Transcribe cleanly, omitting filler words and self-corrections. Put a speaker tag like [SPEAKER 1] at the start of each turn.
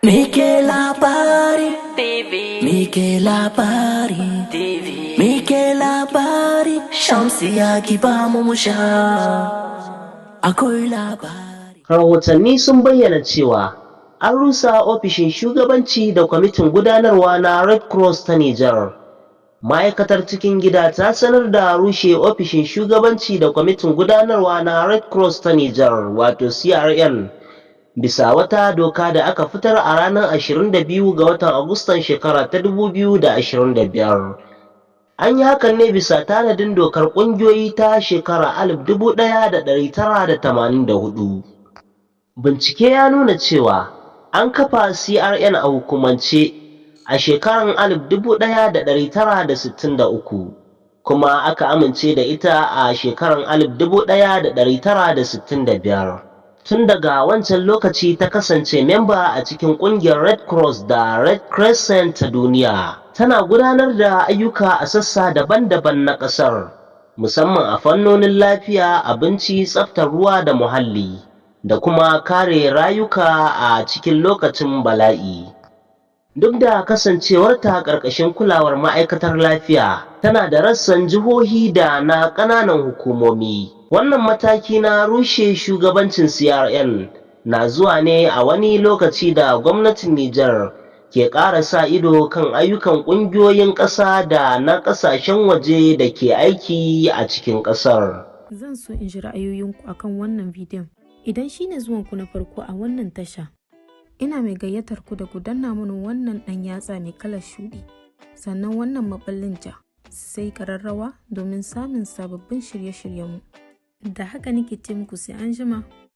[SPEAKER 1] Mike labari TV, Mike labari TV, Mike labari Shamsiya ki ba mu sha akwai labari.
[SPEAKER 2] Rahotanni sun bayyana cewa an rusa ofishin shugabanci da kwamitin gudanarwa na Red Cross ta Nijar. Ma'aikatar cikin gida ta sanar da rushe ofishin shugabanci da kwamitin gudanarwa na Red Cross ta Nijar wato CRN bisa wata doka da aka fitar a ranar 22 ga watan Agustan shekara ta 2025. An yi hakan ne bisa tanadin dokar ƙungiyoyi ta shekara 1984. Bincike ya nuna cewa an kafa CRN a hukumance a shekarar 1963 kuma aka amince da ita a shekarar 1965. Tun daga wancan lokaci ta kasance memba a cikin ƙungiyar Red Cross da Red Crescent ta duniya. Tana gudanar da ayyuka a sassa daban-daban na ƙasar, musamman a fannonin lafiya, abinci, tsaftar ruwa da muhalli, da kuma kare rayuka a cikin lokacin bala'i. Duk da kasancewarta ƙarƙashin kulawar ma'aikatar lafiya, tana da rassan jihohi da na ƙananan hukumomi. Wannan mataki na rushe shugabancin CRN na zuwa ne a wani lokaci da gwamnatin Nijar ke ƙara sa ido kan ayyukan ƙungiyoyin ƙasa da na ƙasashen waje da ke aiki a cikin ƙasar.
[SPEAKER 3] Zan so in ji ra'ayoyinku akan wannan bidiyon. Idan shine zuwanku na farko a wannan tasha, ina mai gayyatar ku da ku danna mana wannan ɗan yatsa mai kalar shuɗi, sannan wannan maɓallin ja, sai ƙararrawa domin samun sababbin shirye-shiryenmu. Da haka nake ce muku sai an jima.